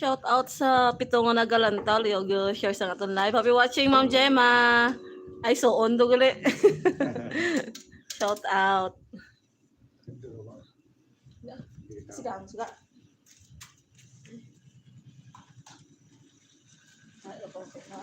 Shout out sa pitong nga nagalantal yung share sa aton live. Happy watching Ma'am Gemma. Ay so on do gali. Shout out. Siga, siga. Ay, perfect na.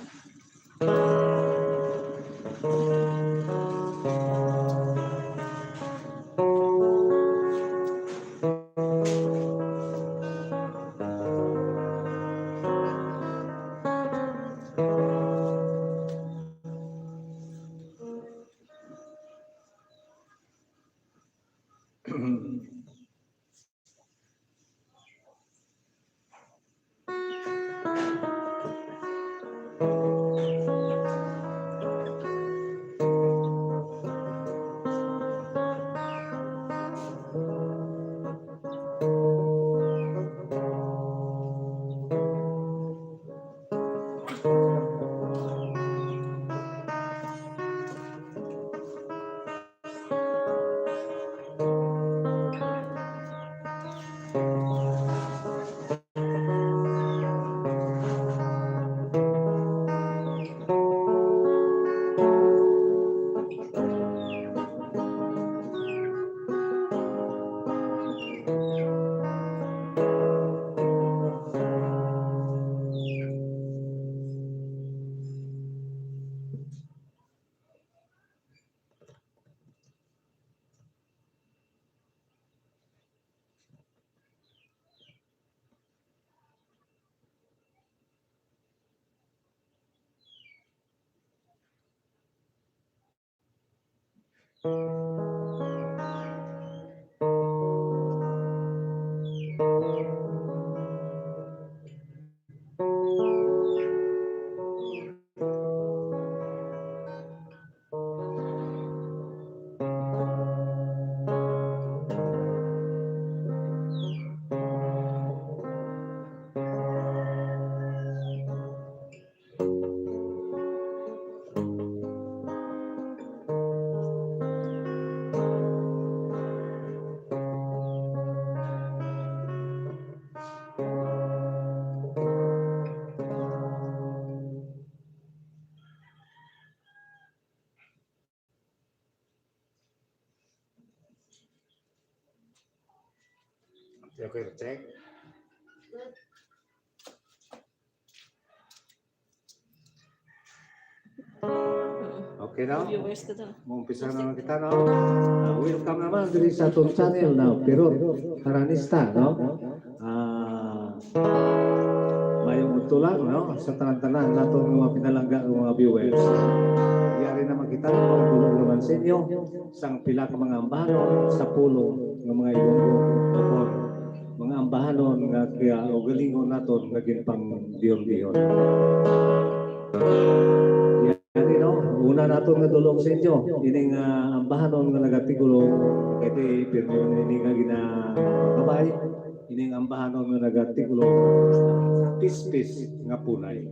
Okay, check. Okay na? Viewers ka na. Umpisa naman kita, no? Welcome naman diri sa atong channel na Pero Karanista, no? Mayong utulan, no? Sa tanan-tanan natong mga pinalangga ng mga viewers. Yari naman kita ng mga bulong naman sa inyo sang pila ka mga ambahanon sa pulo ng mga ibang mga ambahanon nga kaya o galingon naton nga ginpang diyon-diyon. Yari una nato nga dulong sa inyo, ining ambahanon nga nagatigulong, iti pirmi ining nga ginakabay, ining ambahanon nga nagatigulong, pispis nga punay.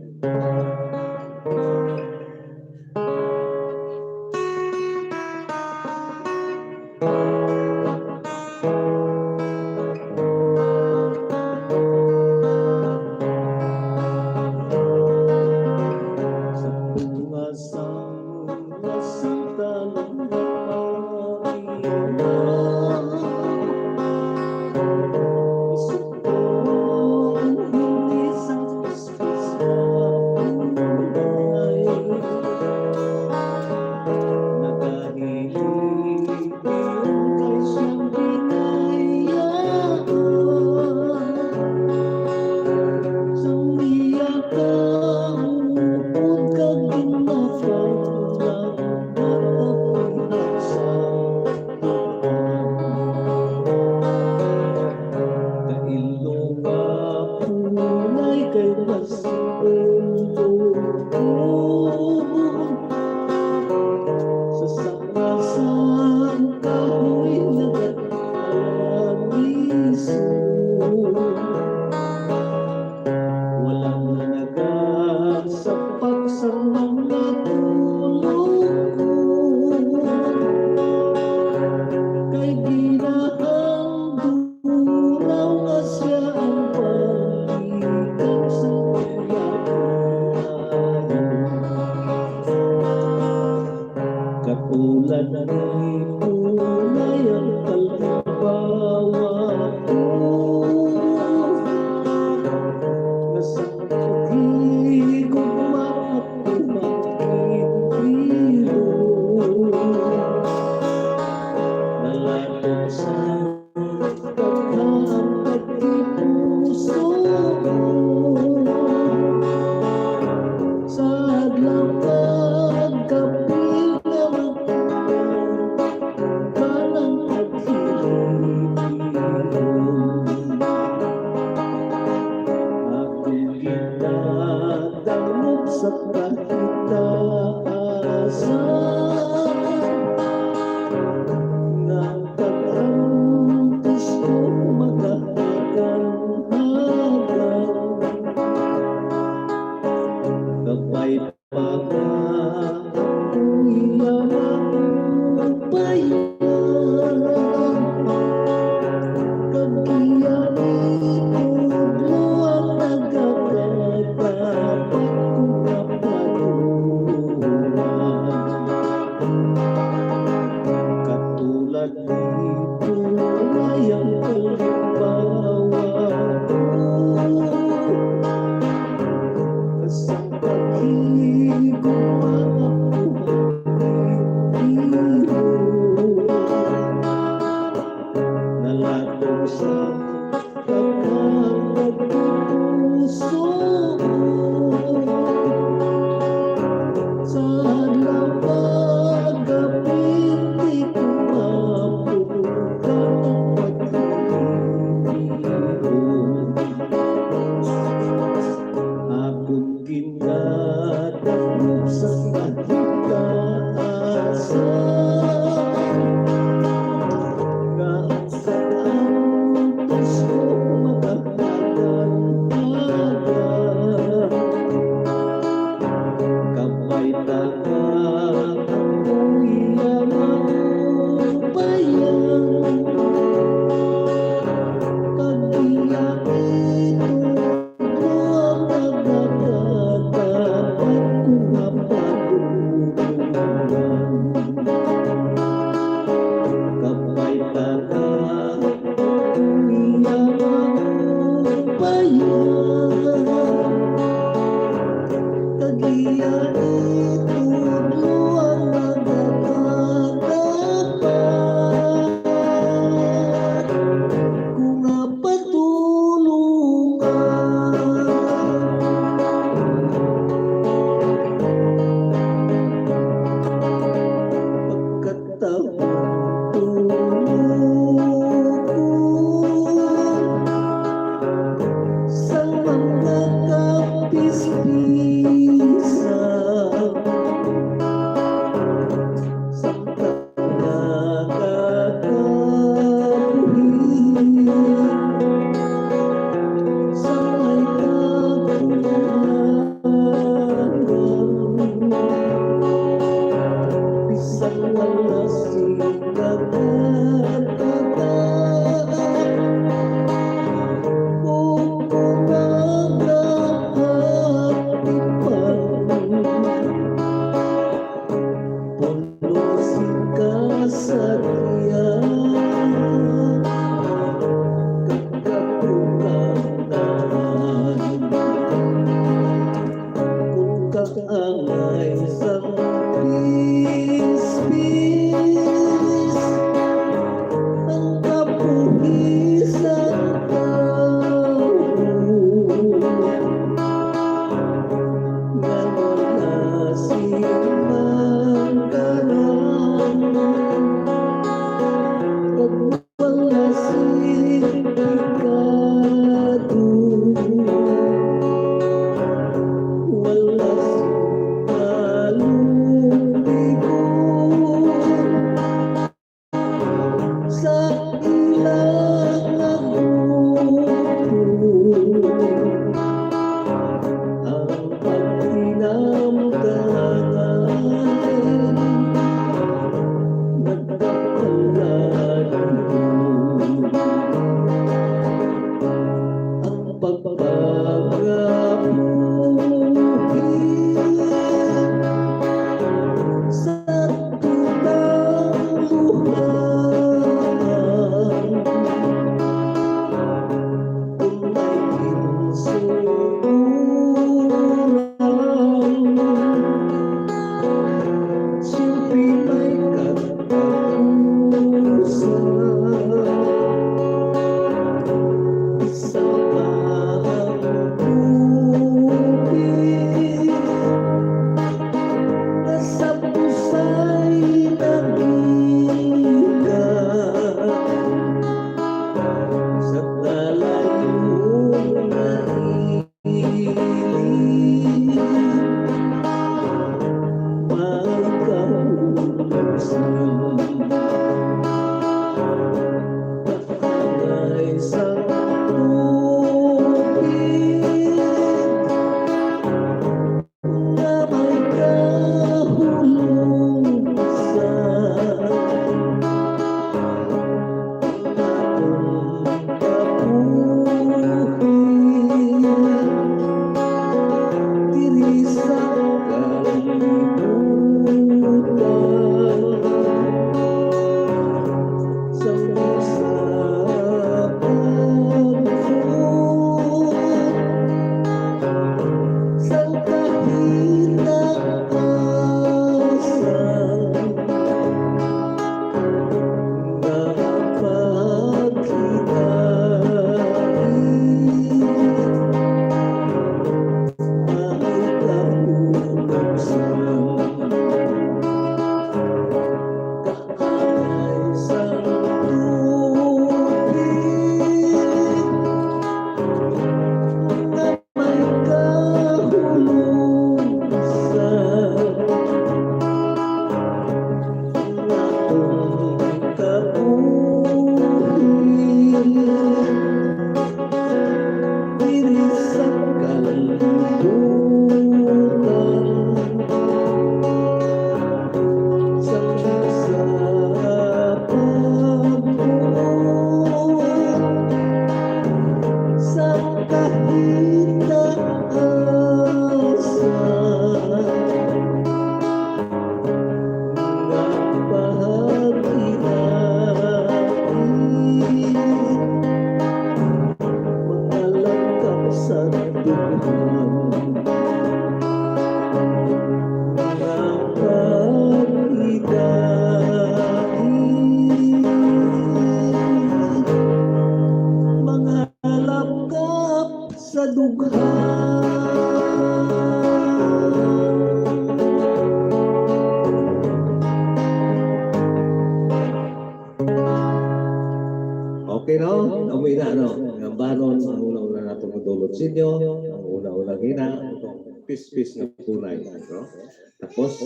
Okay, no? Umuwi na, no? Ang banon, ang una-una na tumutulog sa inyo, ang una-unang hina, itong pis-pis na punay, no? Tapos,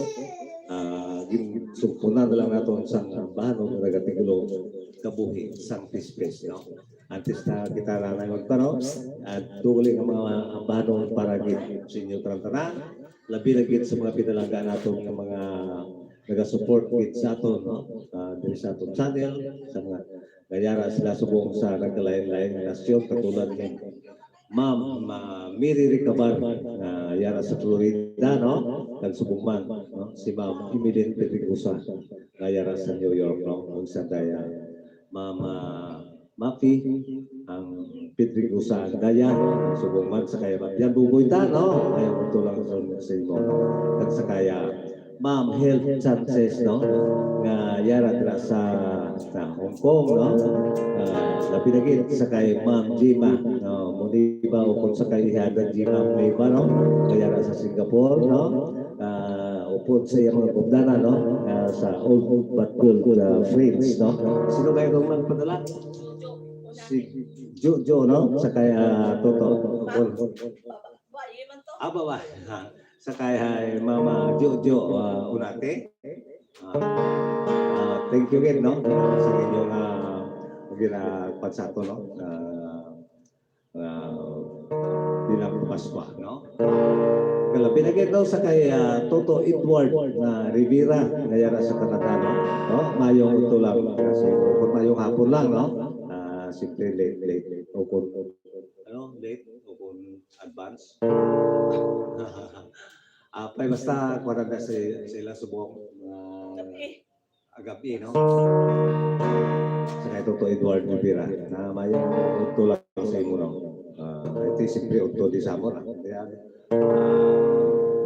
sumpunan na lang natin sa banon na nagatigulo kabuhi, sang pis-pis, no? Antes na kita na magtaro, at tuloy ang mga banon para sa inyo tarantanan, labi na sa mga pinalangga natin ng mga nag-support sa ato, no? Dili sa aton channel, sa mga kayara sila subong sa nagkalain-lain na nasyon katulad ni Ma'am Miri Ricabar na yara sa Florida, no? Nagsubong man, no? Si Ma'am Emilyn Pedrigosa na yara sa New York, no? Kung sa daya Ma'am Mapi ang Pedrigosa gaya subong man sa kaya yan buboy ta, no? Ayaw ito lang sa imo at sa kaya Ma'am Health Chances, no? Nga yara dira sa Hong Kong, no? Napinagin sa kay Ma'am Jima, no? Muni ba o kung sa kay Ihada Jima may ba, no? Yara sa Singapore, no? Upod sa iyang mga kumdana, no? Sa Old But Cool Friends, no? Sino kayo nung magpadala? Si Jojo, no? Sa kay Toto. Ba? Sa kay Mama Jojo Unate. Thank you again, no? Sa inyong pagsato, no? Bilang Pascua, no? Kalapin again daw sa kay Toto Edward na Rivera na yara sa Canada, no? Mayong ito lang kasi kung mayong hapon lang, no? Simple late. O kung late o kung advance. Basta kung na sila subong agabi, no? Sa kay Toto Edward Rivera na mayong ito lang sa imo, no? Ito simple ito di samor. Kaya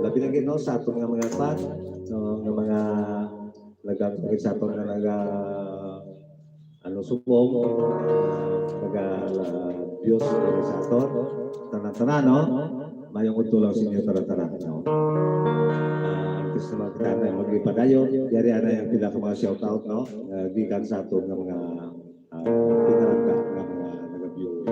labi na gino sa atong nga mga fan, no, nga mga nagagawin sa atong nga subong, Diyos sa aton, tanan-tanan, no? Mayong utulaw sa inyo tanan-tanan, no? Gusto naman kita na mag-ipadayo, yari na yung pila ka mga shout-out, no? Gikan sa aton nga mga pinarangga nga mga nag-viewer.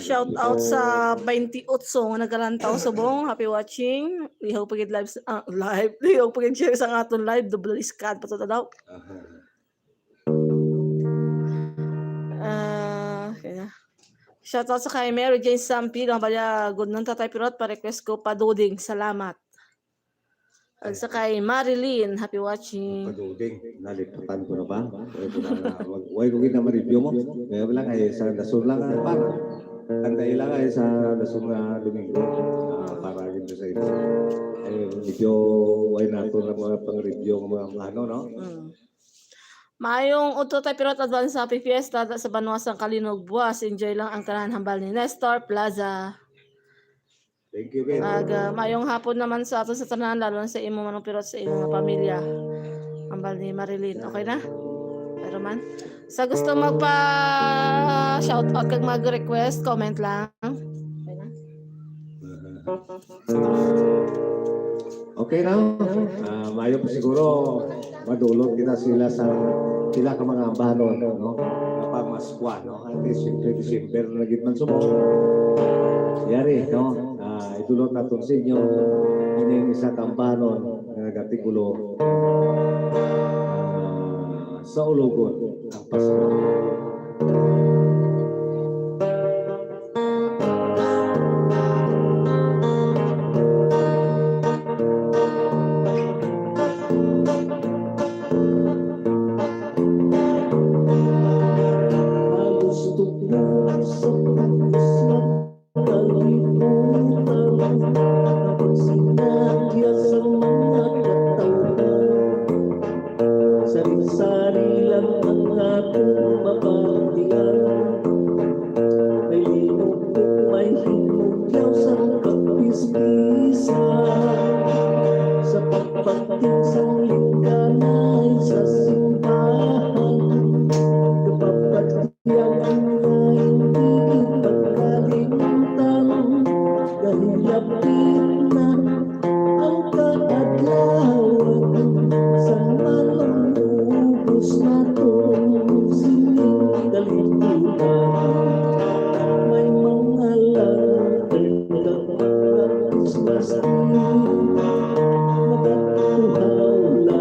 Shout out sa 28 nga nagalantaw subong. Happy watching. Lihaw pagid live live. Lihaw pagid share sa aton live double scan pa to daw. Kaya. Shoutout sa kay Mary Jane Sampi, ang bala good nang tatay pirot pa request ko paduding. Salamat. Ag sa kay Marilyn, happy watching. Paduding, nalipatan ko na ba? Huwag ko kita ma-review mo. Kaya wala kayo sa nasur lang ang para. Tandai lang kayo sa nasur nga Domingo. Para rin sa ito. Medyo huwag nato na mga pang-review ng mga ano, no? Mayong udto tay pirot advance sa happy fiesta sa Banwasang Kalinog Buwas. Enjoy lang ang tanan hambal ni Nestor Plaza. Thank you, Ben. Mayong hapon naman sa ato sa tanan lalo na sa imo manong pirot sa imong pamilya. Hambal ni Marilyn. Okay na? Pero man sa gusto magpa shout out kag mag-request, comment lang. Okay na? Okay na. Mayo pa siguro madulot kita sila ka mga ambanon, no? Kapag Maskwa, no? At least siyempre December na naging man sumo. Yari, no? Idulot natin sa inyo ini isa kambanon na nagatigulo sa ulugon ang Pasko. Sari-sari lang ang ating mapagdian. May linog at may hinugyaw sa kapis-pisan. Sa pagpatig sa lingganay sa simbahan. Kapag tiyang ang hindi pagkalimutan. Dahil yapit na ang kaadlawan sa malong ubos na itong sining kalikutan. May mga lantern kapag Christmas Eve, magatuhaw lang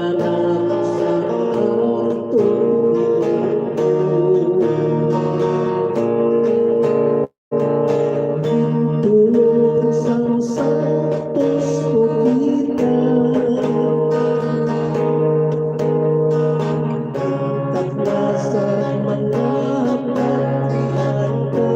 ganap sa atong tulong sang santos ko kita takla sa mga pagkailan ka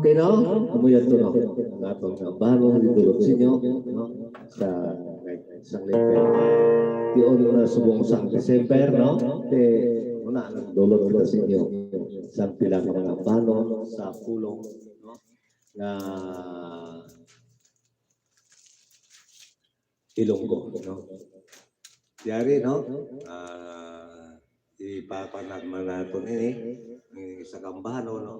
Okay no? Amuyan to no? Ang atong bago ditulog sa inyo no? Sa isang level. Diyon na subong sa December no? Una ang dulot ko sa inyo sa pilang mga bano sa pulong no? Na Ilonggo no? Diari no? Ipapanag man natin ini sa kambano no?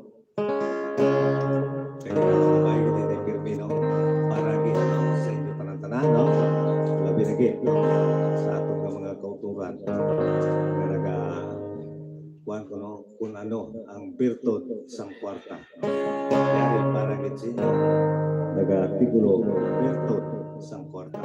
Kaya baik ini Firmino para gitu sa inyo tanan-tanan no labi lagi sa atong mga kauturan nga naga kuan ko no kung ano ang birtud sang kwarta kaya para gid sa inyo naga artikulo birtud sang kwarta.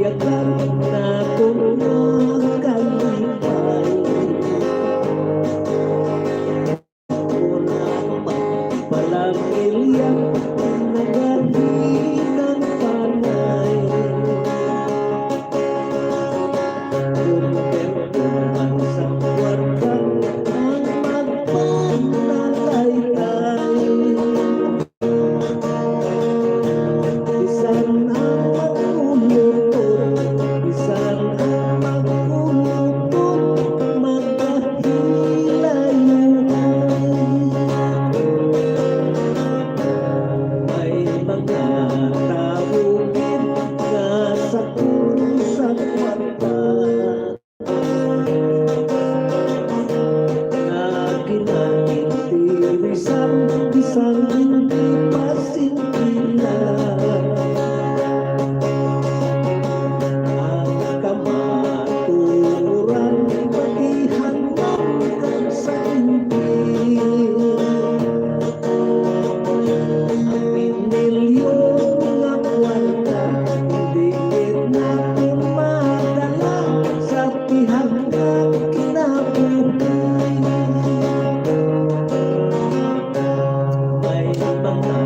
tiyakan na kung makalipay. Wala palang ilyang nagahinang panay. Kumpertuman sa kwartang ang magpanalaytay. Bisan ang magkulutod, bisan ang magkulutod, magkahilayuan. May mga tawagin nga sa puno sa kwarta, na kinakitirisan, bisan hindi pasintilan. Ang kamaturan, pagihanggang kang sa intil. Ang minilyon nga kwarta, hindi natin madala sa tihanggang kinabuhi. May mga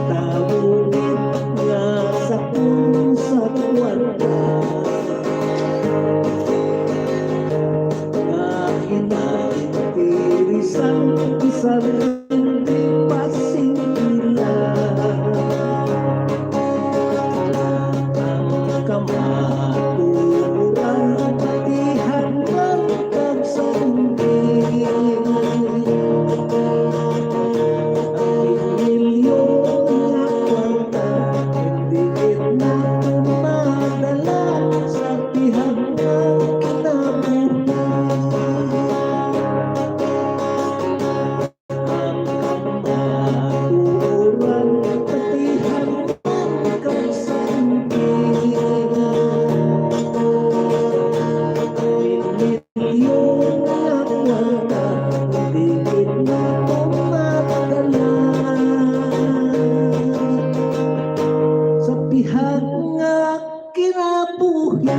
tawagin nga sa puno sa kwarta, na kinakitirisan, bisan hindi pasintilan. Ang kamaturan, patihanggang kang sa intil. Ang milyon nga kwarta, hindi natin madala sa tihanggang kinabuhi. Ang kamaturan, patihanggang kang sa intil. Milyon nga kwarta, hindi natin madala sa pihak nga kinabuhi.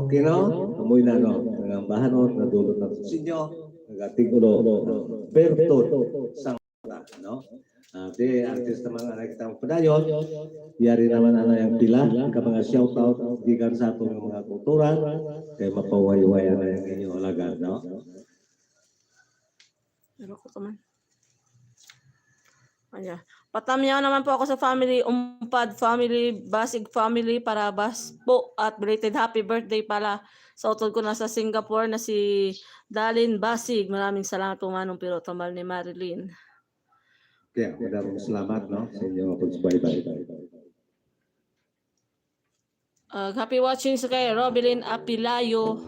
Okay no? Amoy na no? Ang bahanon na dulot na sinyo, nagating ulo, bertot, sang no? Di artist naman ang nakita padayon, yari naman ano yung pila, ka mga shoutout, gikan sa atong mga kultura, kaya mapawayway na yung inyong alaga, no? Pero ko naman. Anya. Patamyaw naman po ako sa family, Umpad family, Basig family, para bas po at belated happy birthday pala sa utol ko na sa Singapore na si Dalin Basig. Maraming salamat po manong pero tambal ni Marilyn. Kaya maraming salamat, no? Sa inyong pagsubaybay. Happy watching sa kay Robilyn Apilayo.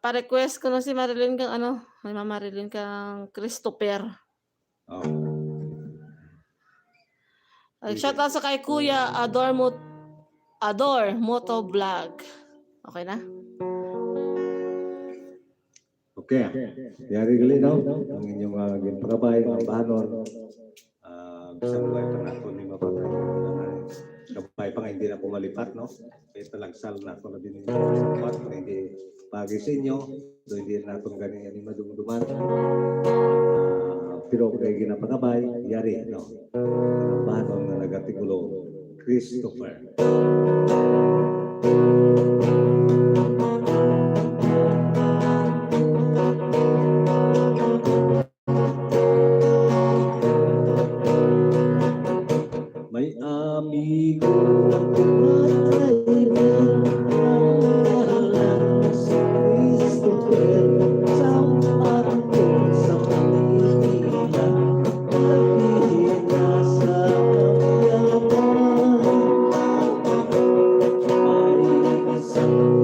Pa-request ko na si Marilyn kang ano, ay Marilyn kang Christopher. Oh. Shout out sa kay Kuya Ador Moto Vlog. Okay na? Okay. Yari gali daw ang inyong ginpakabay, ang bahanon. Bisang buhay pa nato ni mapatay. Kapay pa nga hindi na pumalipat, no? Kaya talagsal na ako na din sa sapat, na hindi pagi sa inyo, so hindi na itong ganing ani madumuduman. Pero kung kayo ginapakabay, yari, no? Ang bahanon na nagatigulo, Christopher. May amigo kaibigan ang ngalan si Christopher, sampatong sa Manila, nagbihin na sa kapyapan. May isang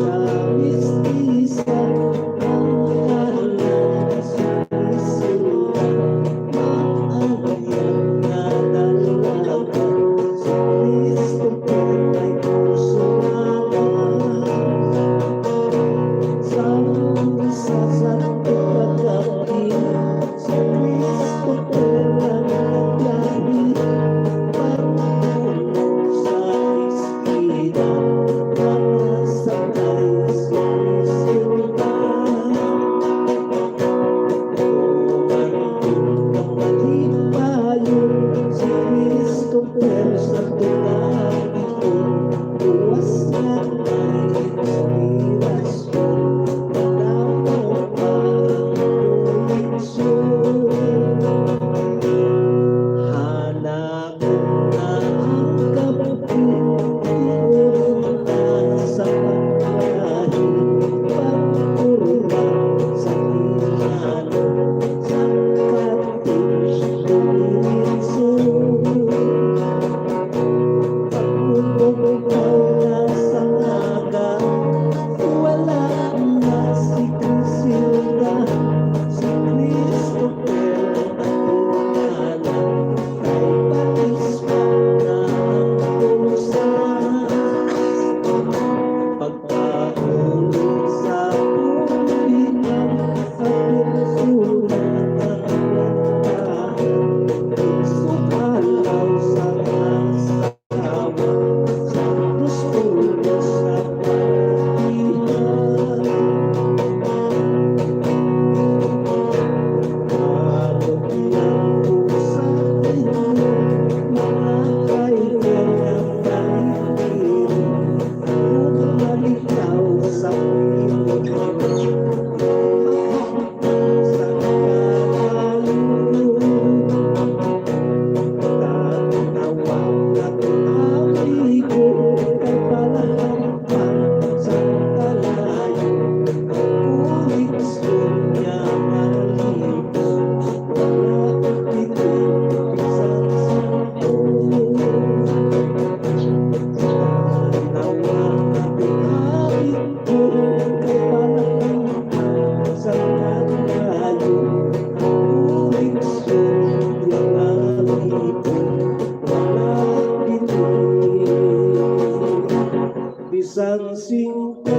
sang singko.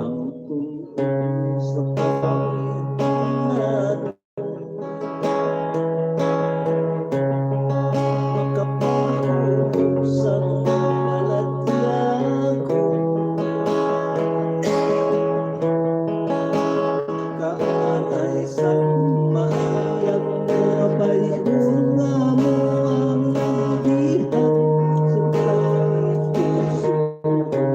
Ang tungkol sa pagkakilan, makapahusang malaglago, kaanay sa maayag na bayhon nga mo ang bihat sa pagkikisuko.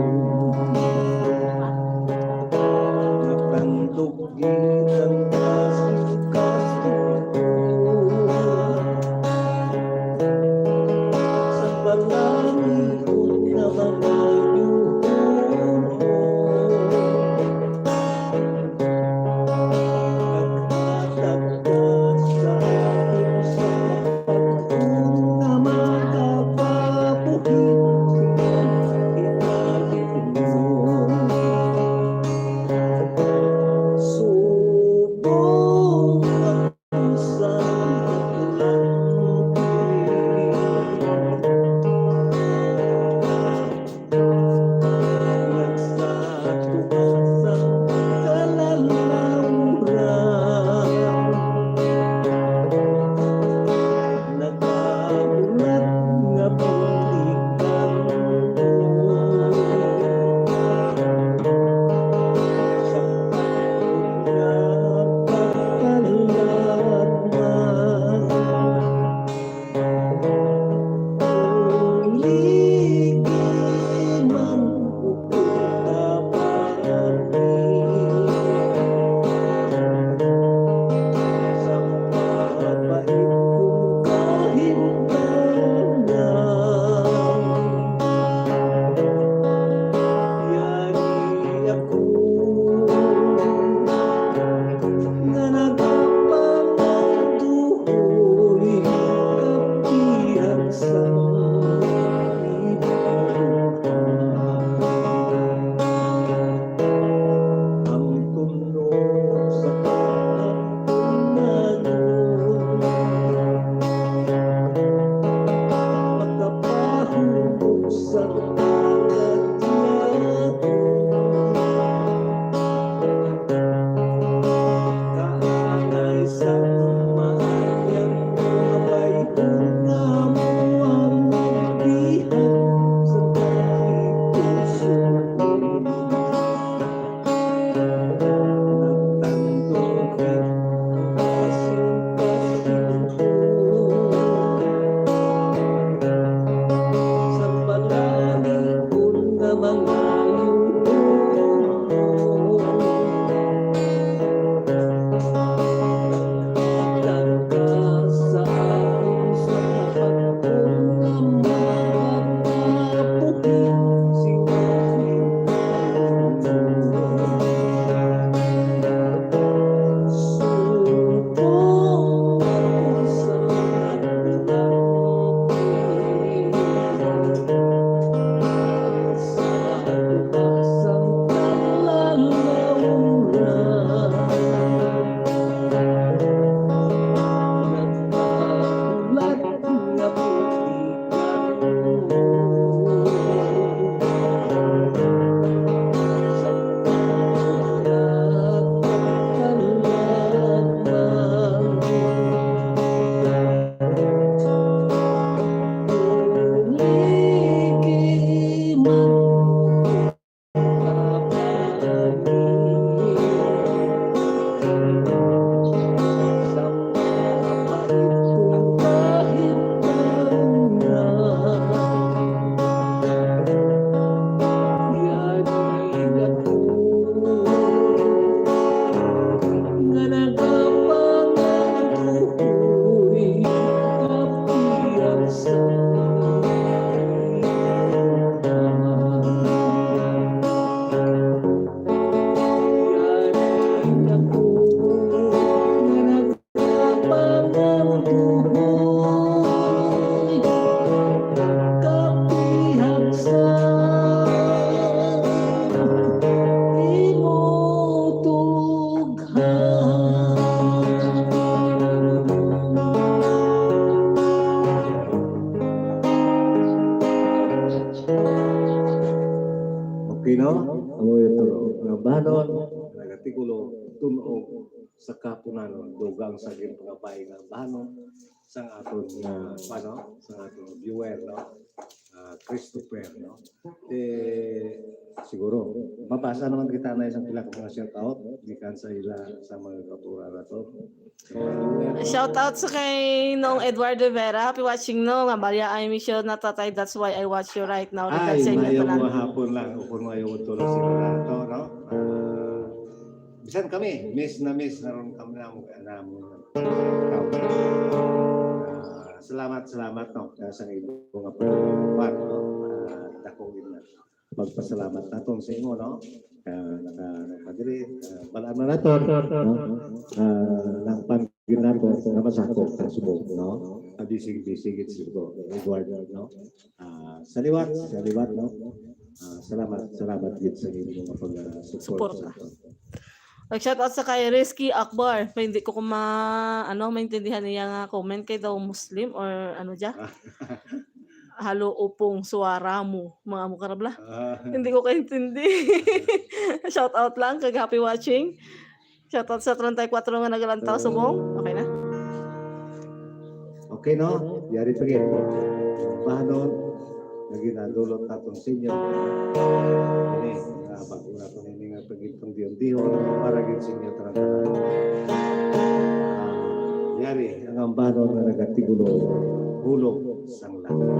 amo ito nga banon nagatigulo tunog sa kapunanon dugang sa ginpangabay nga banon sa aton nga paano sa aton viewer no. Christopher no. Siguro mabasa naman kita na isang pila ka mga shout out gikan sa ila sa mga kauturan nato. Shout out sa kay Nong Eduardo Vera. Happy watching no. Nga Maria, I miss you na tatay. That's why I watch you right now. Ay, Regards sa inyo mayong tanan. mga hapon lang upon mayong tulong sila nato no. Bisan kami, miss na ron kami salamat no sa inyong mga pagpapar no. Dako na pagpasalamat naton sa imo no. Nakadiri balaan na nato no. Nang panginato nga masako sa subok no. Bisig-bisig siguro Eduardo no. Sa liwat no. Salamat gid sa inyong mga pag-support. Shout out sa kay Rizky Akbar. Hindi ko maintindihan niya nga comment kay daw Muslim or ano dya. Halo upong suara mo mga mukarabla. Hindi ko kaintindi. Shout out lang kay happy watching. Shout out sa 34 nga nagalantaw subong. Okay na. Okay no? Yari pa gid. Bahanon naginadulot naton sa inyo. Ini bago na ito nini nga pagitong diyon-diyon para gid sa inyo tanan. Yari ang ambanon na nagatigulo hulog sang langit.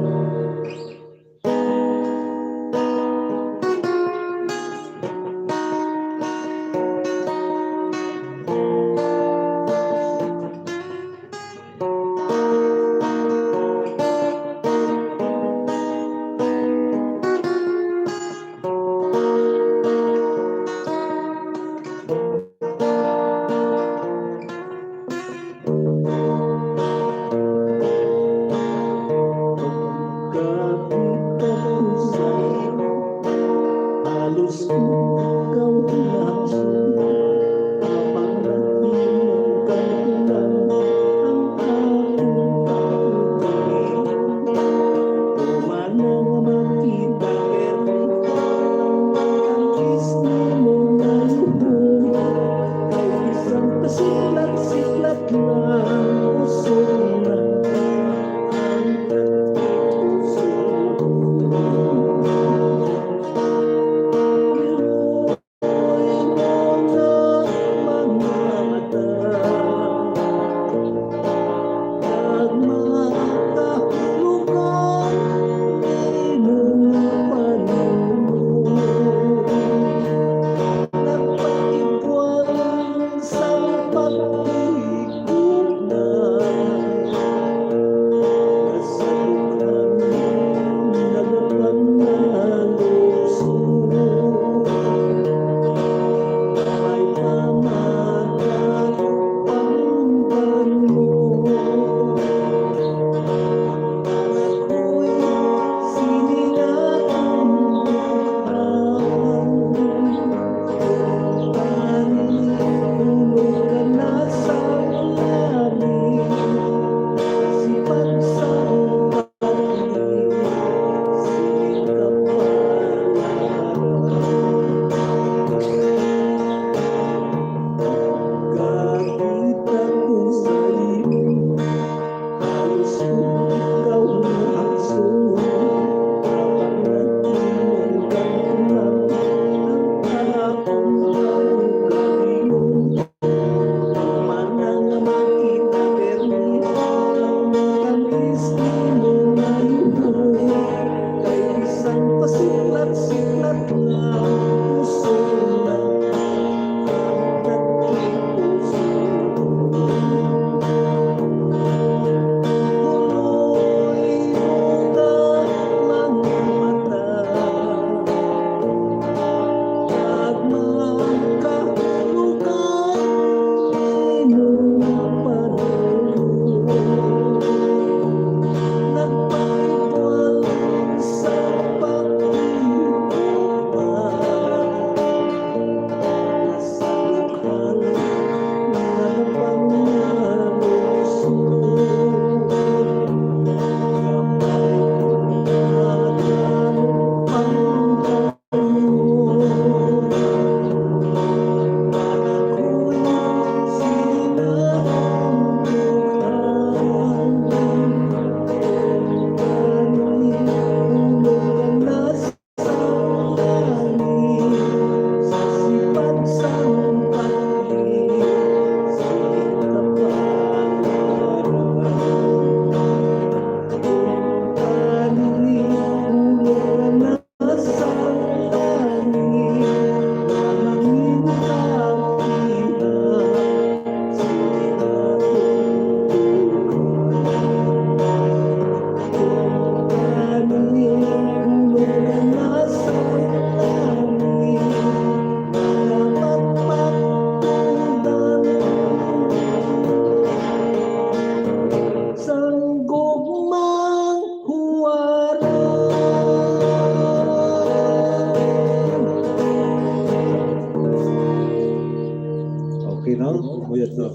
Okay, no? Buyot, no?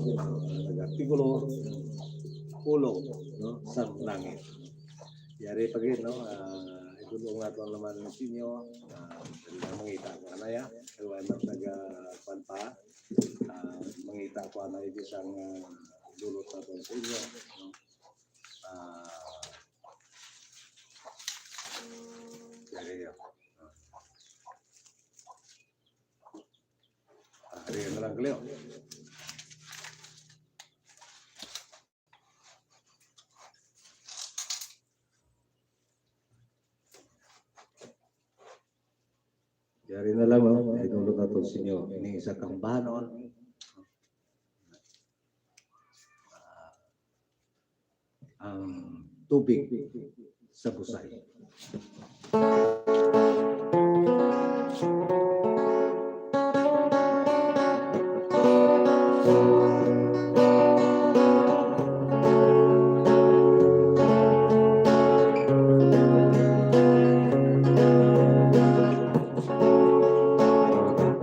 Nag-artikulo, pulong, no? Sa langit. Yari pagin, no? Idulong nato naman ng sinyo, mangita ko anaya, pero ay nag-panpa, mangita ko anay isang dulot nato sa inyo, no? Yari yun. Hari na lang kaliw. Yari na lang, no? Ay dulot nato sa inyo. Ini isa kang banon. Ang tubig sa busay.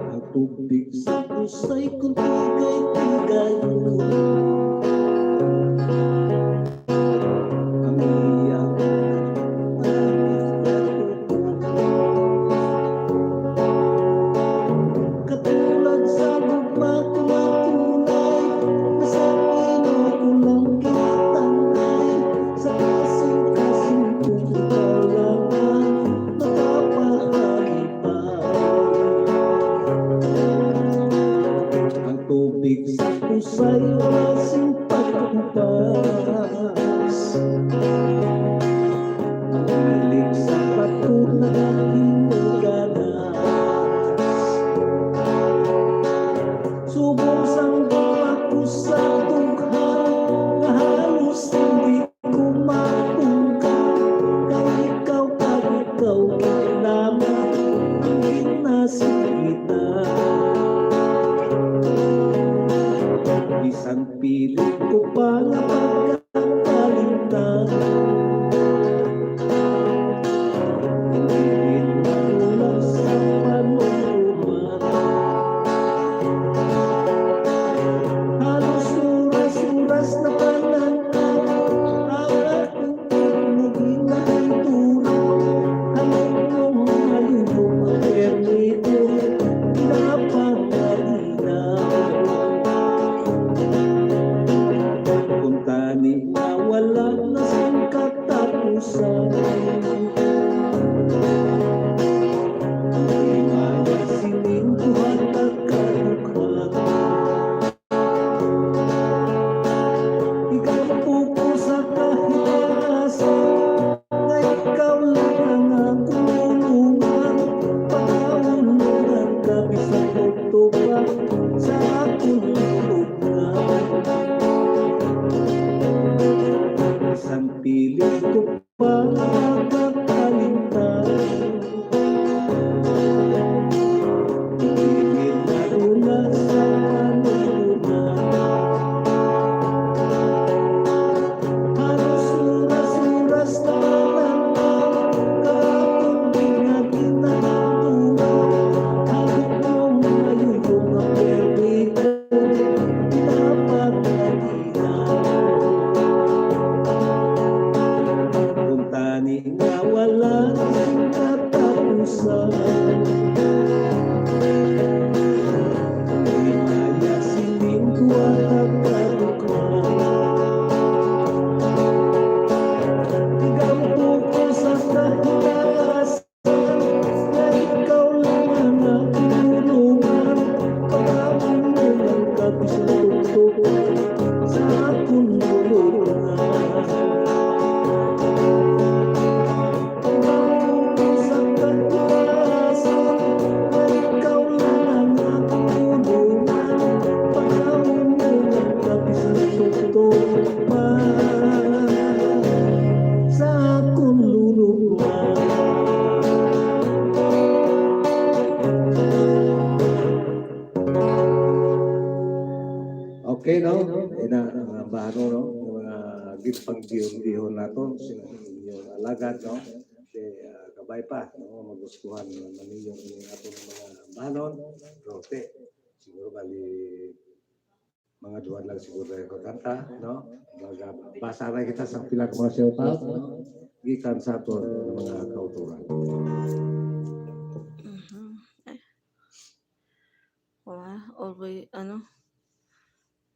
Ang tubig sa busay kung tigay-tigay mo. Ang iyak katulad sa bugma-kumakulay na sa pinukulang kinatangay sa kasing-kasing kong kalangan makapahalipay. Ang tubig sa pusay wala sing pagkupas. Ang hilig sa bato na hinuganas. Subong sanggol ako sa tughan na halos hindi ko matungkang. Kay ikaw kailangan ang ginasigitan. Isang pilit ko pa nga pagkakalintan. Hindi magulang sa panuman. Halos oras-oras na panantan ang aking naging nahinturan. Alam kong mayroong mapermito pinapakailaw. Kung tani na wala na siyang katapusan. Hindi maya siningkuhan at kalukhan. Ikampo ko sa kahitasan na ikaw lang ang aking tulungan. Pagkaunungan kami sa pagtupa sa aking tulungan. Isang pilit ko pa makakalintan. Tingin na lula sa panununan. Halos oras-oras na panantan kahapon di nga ginahintuan. Hagok mong mayroong mapermito pinapakailaw. Kung tani nga wala sing katapusan. Hindi maya siningkuhan at kalukhan. Ikampo ko sa kahitasan na ikaw lang ang aking tulungan. Pagkaunungan kami sa pagtupa sa aking tulungan. Okay, no? Bahano, no? Yung mga gipang-dihon nato, yung alagad, no? Kabay pa, no? Magustuhan naman yung ato ng mga bahanon, rote. Siguro bali mga duwan lang siguro yung kanta, no? Basa na kita sa pila ka mga shoutout, no? Gikan sa aton ng mga kauturan. Ay. Always,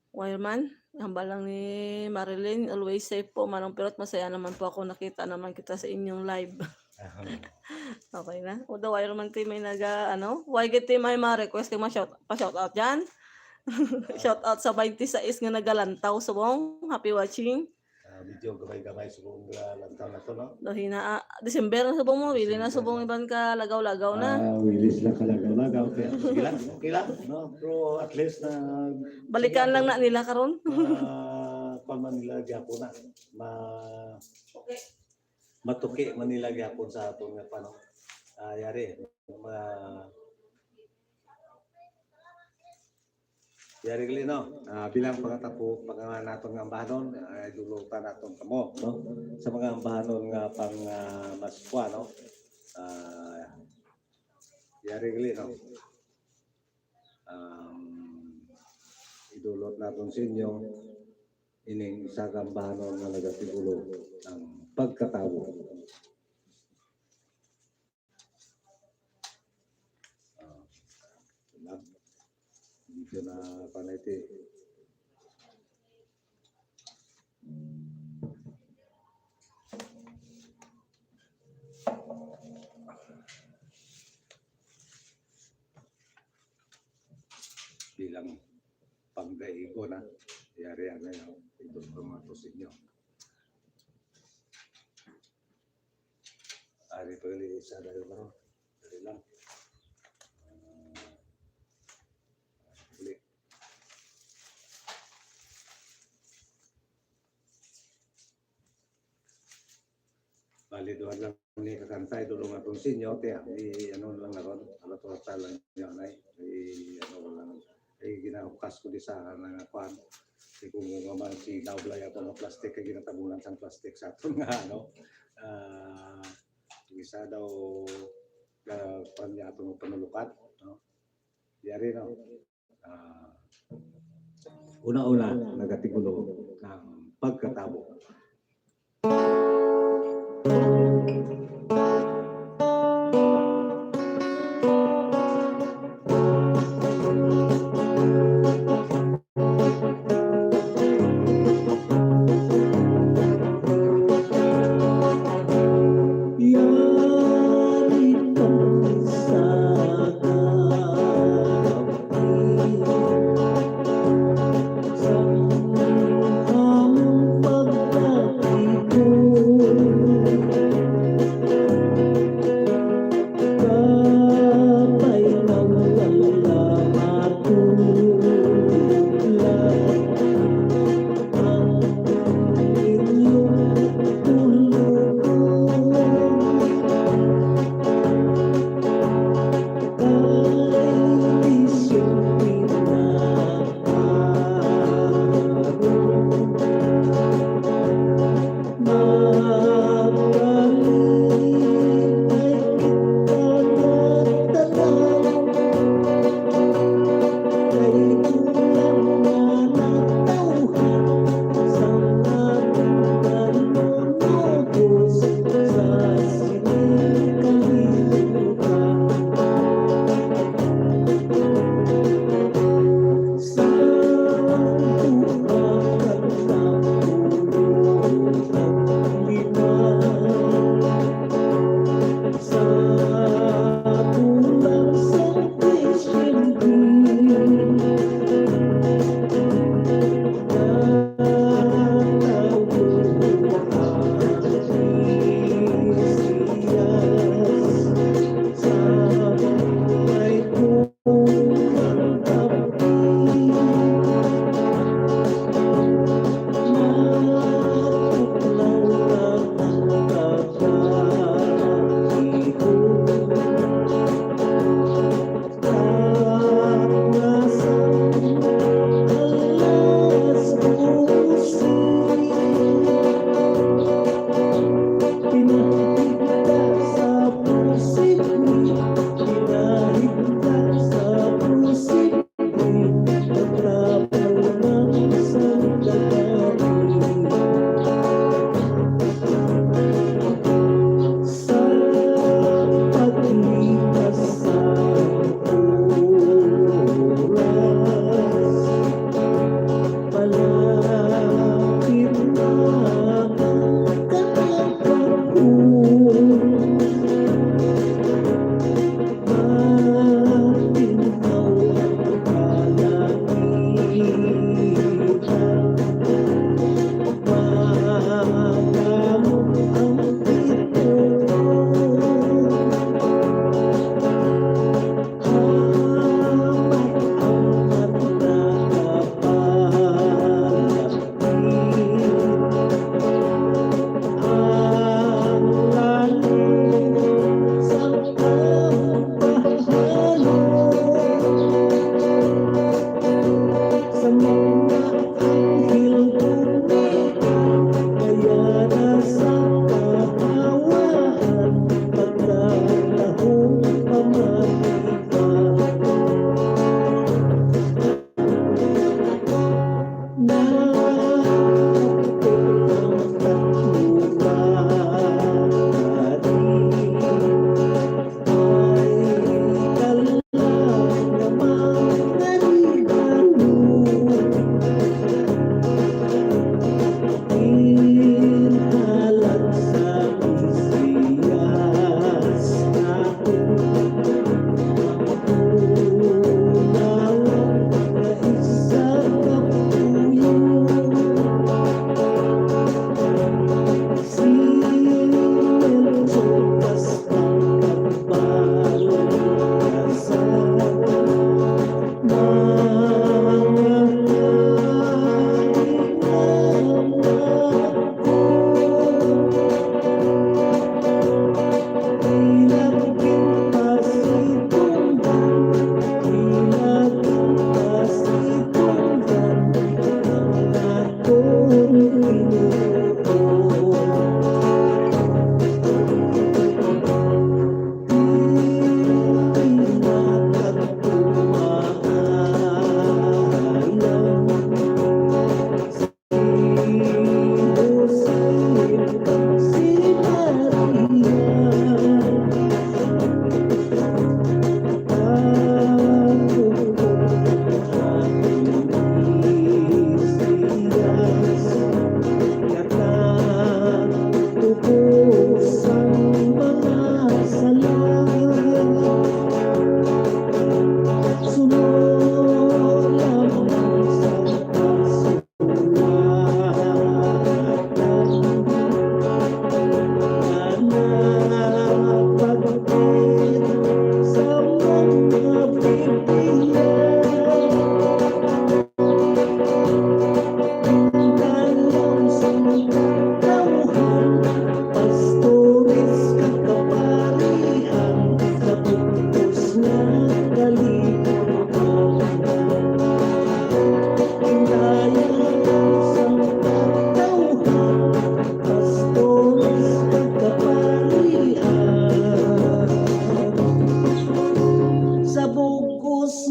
Wireman, hambal lang ni Marilyn, always safe po, Manong Pirot, masaya naman po ako, nakita naman kita sa inyong live. Okay na? O the Wireman team may why get team ay ma-request kayo pa-shoutout dyan? Shoutout sa 26 nga nagalantaw, subong, happy watching. Medyo gabay-gabay subong lantaw na to, no? Dohina, December na subong mo, wili na subong iban ka lagaw-lagaw na. Wilis lang kalagaw-lagaw. Kaya Okay lang, no? Pero at least na Balikan lang na nila karon. kung man nila gyapon na matuki man nila gyapon sa atong nga pano yari mga yari gali no bilang pangatapo pag naton nga ambahanon dulutan naton kamo no sa mga ambahanon nga pang Maskwa no yari gali no idulot naton sa inyo ining isa ka ambahanon nga nagatigulo ang pagkatawo. Dito na paniti. Bilang panggaigo na, yari-yan na yun. Ito mga tusin nyo. Ari pagli isa dari baro. Dari lang. Uli. Bali doon lang ni kakantay dulong atong sinyo kaya di lang naron alat oras lang niya nay lang ginahukas ko di sa nga kwan kung man si Naublay ako ng plastic kay ginatabunan sang plastic sa aton nga isa daw kwan niya atong panulukat no yari no una-una nagatigulo ng pagkatabo.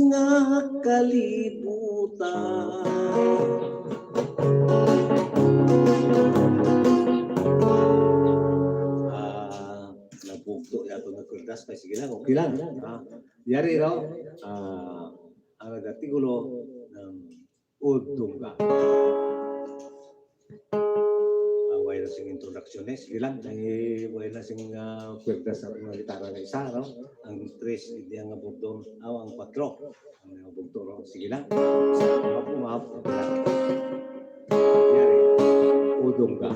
nga kalibutan. Nabugto yato nagkurdas kay sige lang, okay lang. Yari raw, ang nagatigulo ng Udungga. Way na sing introduction sige lang, way na sing kurdas sa mga gitara na isa, no? Ang 3, hindi ang bugto, ang 4. Ang bugto raw, sige lang. Mapumap, yari, Udungga.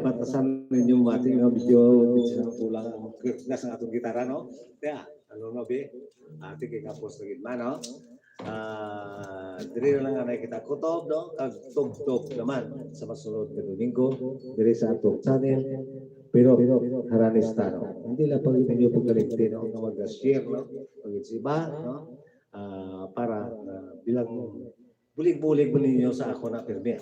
batasan ninyo mati nga video sa kulang ang atong gitara no. Kaya ano no be? Ati kay kapos lagi man no. Diri na lang nga kita kutob, no? Kag tugtog naman sa masunod na Domingo, diri sa atong channel. Pero haranista, no? Hindi lang pag ninyo pagkaligti, no? Nga mag-share, no? Pag-iba, no? Para bilang bulig-bulig mo ninyo sa ako na pirmi.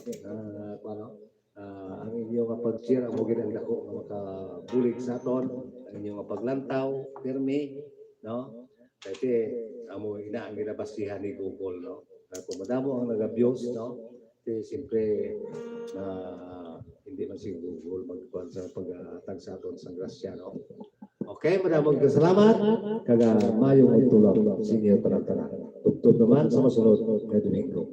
Ang inyong pag-share, ang mugin ang dako nga makabulig sa aton, ang inyong paglantaw, pirmi, no? Kasi amo ina ang ginabasihan ni Google, no? Kung madamo ang nag-abuse, no? Kasi siyempre hindi man si Google magkuhan sa pag-atag sa aton sa grasya, no? Okay, maraming salamat. Kaga mayong magtulong sa inyo tanan-tanan. Tugtog naman sa masunod na Domingo.